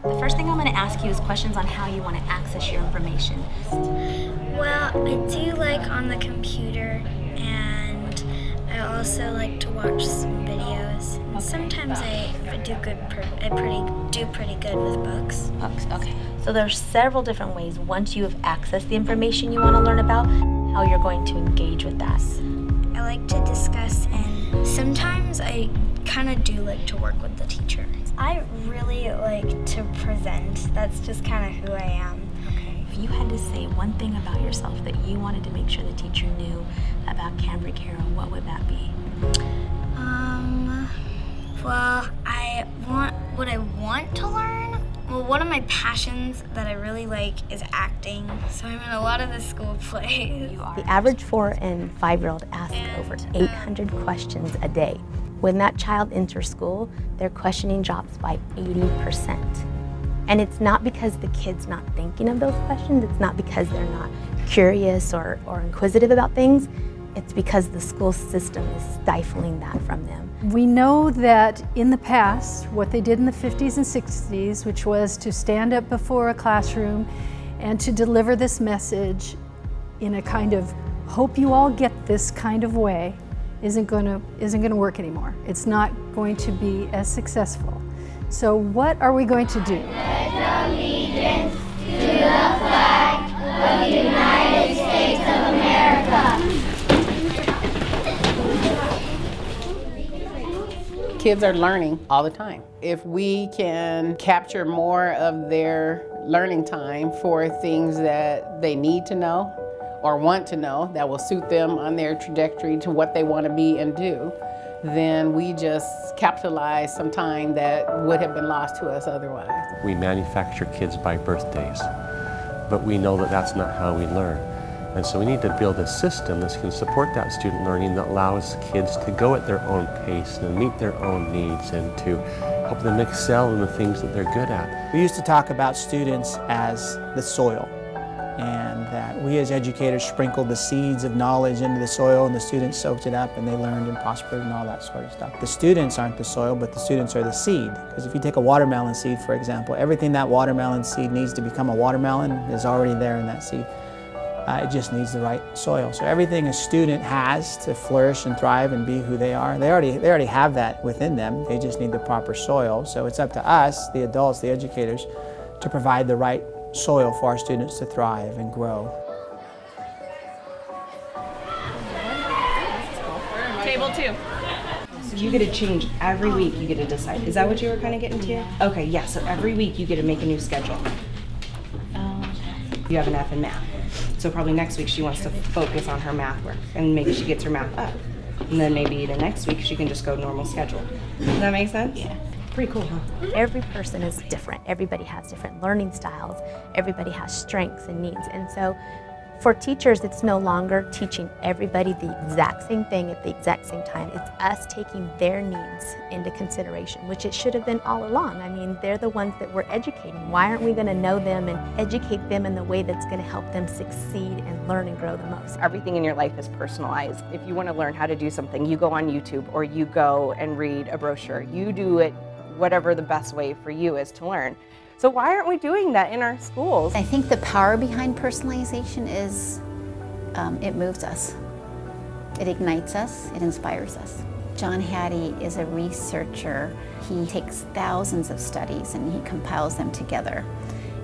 The first thing I'm going to ask you is questions on how you want to access your information. Well, I do like on the computer, and I also like to watch some videos. And sometimes I do pretty good with books. Books, okay. So there's several different ways, once you have accessed the information you want to learn about, how you're going to engage with that. I like to discuss, and sometimes I kind of do like to work with the teacher. I really like to present. That's just kind of who I am. Okay. If you had to say one thing about yourself that you wanted to make sure the teacher knew about Cambric Hero, what would that be? Well, what I want to learn. Well, one of my passions that I really like is acting, so I'm in a lot of the school plays. The average 4- and 5-year-old asks over 800 questions a day. When that child enters school, their questioning drops by 80%. And it's not because the kid's not thinking of those questions, it's not because they're not curious or inquisitive about things, it's because the school system is stifling that from them. We know that in the past, what they did in the 50s and 60s, which was to stand up before a classroom and to deliver this message in a kind of hope you all get this kind of way, isn't going to work anymore. It's not going to be as successful. So what are we going to do? Pledge allegiance to the flag of the United States of America. Kids are learning all the time. If we can capture more of their learning time for things that they need to know or want to know that will suit them on their trajectory to what they want to be and do, then we just capitalize some time that would have been lost to us otherwise. We manufacture kids by birthdays, but we know that that's not how we learn. And so we need to build a system that can support that student learning that allows kids to go at their own pace and meet their own needs and to help them excel in the things that they're good at. We used to talk about students as the soil, and that we as educators sprinkled the seeds of knowledge into the soil and the students soaked it up and they learned and prospered and all that sort of stuff. The students aren't the soil, but the students are the seed. Because if you take a watermelon seed, for example, everything that watermelon seed needs to become a watermelon is already there in that seed. It just needs the right soil. So everything a student has to flourish and thrive and be who they are, they already have that within them. They just need the proper soil. So it's up to us, the adults, the educators, to provide the right soil for our students to thrive and grow. Table 2. So you get to change every week, you get to decide. Is that what you were kind of getting to? Okay, yeah, so every week you get to make a new schedule. You have an F in math. So probably next week she wants to focus on her math work and maybe she gets her math up. And then maybe the next week she can just go normal schedule. Does that make sense? Yeah. Pretty cool, huh? Every person is different. Everybody has different learning styles. Everybody has strengths and needs. And so for teachers, it's no longer teaching everybody the exact same thing at the exact same time. It's us taking their needs into consideration, which it should have been all along. I mean, they're the ones that we're educating. Why aren't we going to know them and educate them in the way that's going to help them succeed and learn and grow the most? Everything in your life is personalized. If you want to learn how to do something, you go on YouTube or you go and read a brochure. You do it whatever the best way for you is to learn. So why aren't we doing that in our schools? I think the power behind personalization is it moves us. It ignites us, it inspires us. John Hattie is a researcher. He takes thousands of studies and he compiles them together.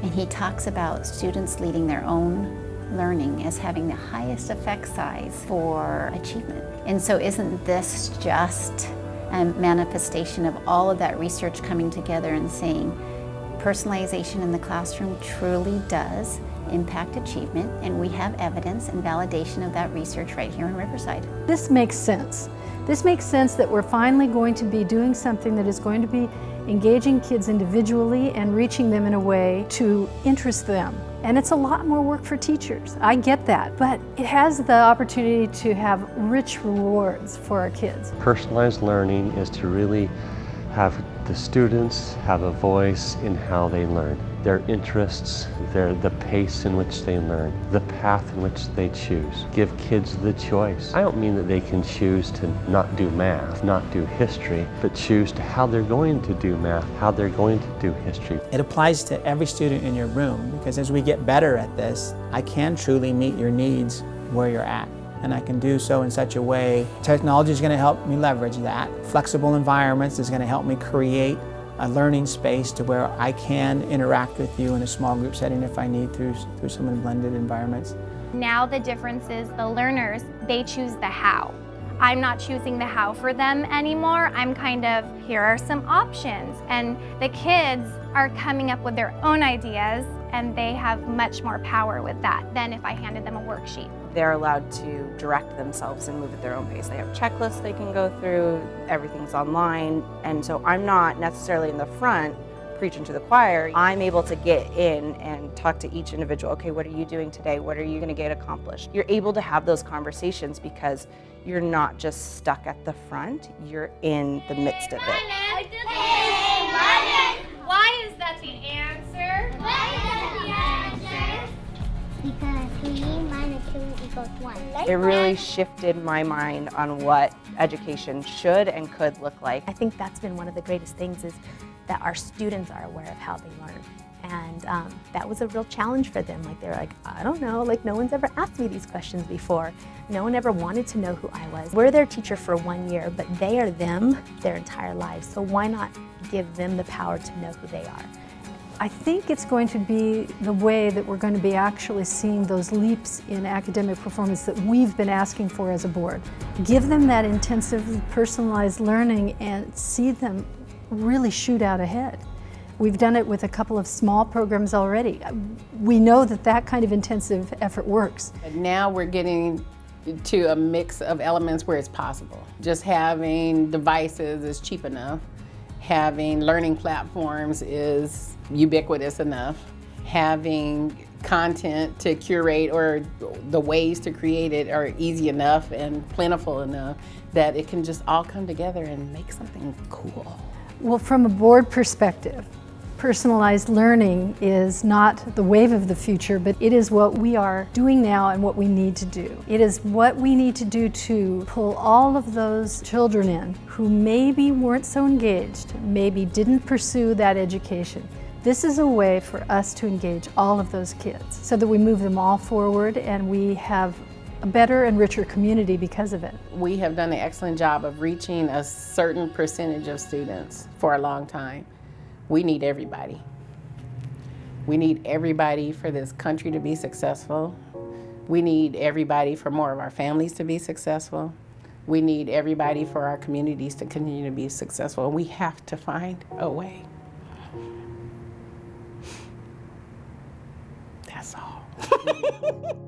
And he talks about students leading their own learning as having the highest effect size for achievement. And so isn't this just a manifestation of all of that research coming together and saying, personalization in the classroom truly does impact achievement, and we have evidence and validation of that research right here in Riverside. This makes sense. This makes sense that we're finally going to be doing something that is going to be engaging kids individually and reaching them in a way to interest them. And it's a lot more work for teachers. I get that, but it has the opportunity to have rich rewards for our kids. Personalized learning is to really have the students have a voice in how they learn. their interests, the pace in which they learn, the path in which they choose. Give kids the choice. I don't mean that they can choose to not do math, not do history, but choose to how they're going to do math, how they're going to do history. It applies to every student in your room, because as we get better at this, I can truly meet your needs where you're at. And I can do so in such a way. Technology is going to help me leverage that. Flexible environments is going to help me create a learning space to where I can interact with you in a small group setting if I need through some of the blended environments. Now the difference is the learners, they choose the how. I'm not choosing the how for them anymore. I'm kind of, here are some options. And the kids are coming up with their own ideas, and they have much more power with that than if I handed them a worksheet. They're allowed to direct themselves and move at their own pace. They have checklists they can go through, everything's online, and so I'm not necessarily in the front preaching to the choir. I'm able to get in and talk to each individual. Okay, what are you doing today? What are you going to get accomplished? You're able to have those conversations because you're not just stuck at the front, you're in the midst of it. Why is that the answer? Because 3 minus 2 equals 1. It really shifted my mind on what education should and could look like. I think that's been one of the greatest things, is that our students are aware of how they learn. And that was a real challenge for them. Like, they're like, I don't know, like, no one's ever asked me these questions before. No one ever wanted to know who I was. We're their teacher for 1 year, but they are them their entire lives. So why not give them the power to know who they are? I think it's going to be the way that we're going to be actually seeing those leaps in academic performance that we've been asking for as a board. Give them that intensive, personalized learning and see them really shoot out ahead. We've done it with a couple of small programs already. We know that that kind of intensive effort works. Now we're getting to a mix of elements where it's possible. Just having devices is cheap enough. Having learning platforms is ubiquitous enough. Having content to curate, or the ways to create it, are easy enough and plentiful enough that it can just all come together and make something cool. Well, from a board perspective, personalized learning is not the wave of the future, but it is what we are doing now and what we need to do. It is what we need to do to pull all of those children in who maybe weren't so engaged, maybe didn't pursue that education. This is a way for us to engage all of those kids so that we move them all forward and we have a better and richer community because of it. We have done an excellent job of reaching a certain percentage of students for a long time. We need everybody. We need everybody for this country to be successful. We need everybody for more of our families to be successful. We need everybody for our communities to continue to be successful. We have to find a way. That's all.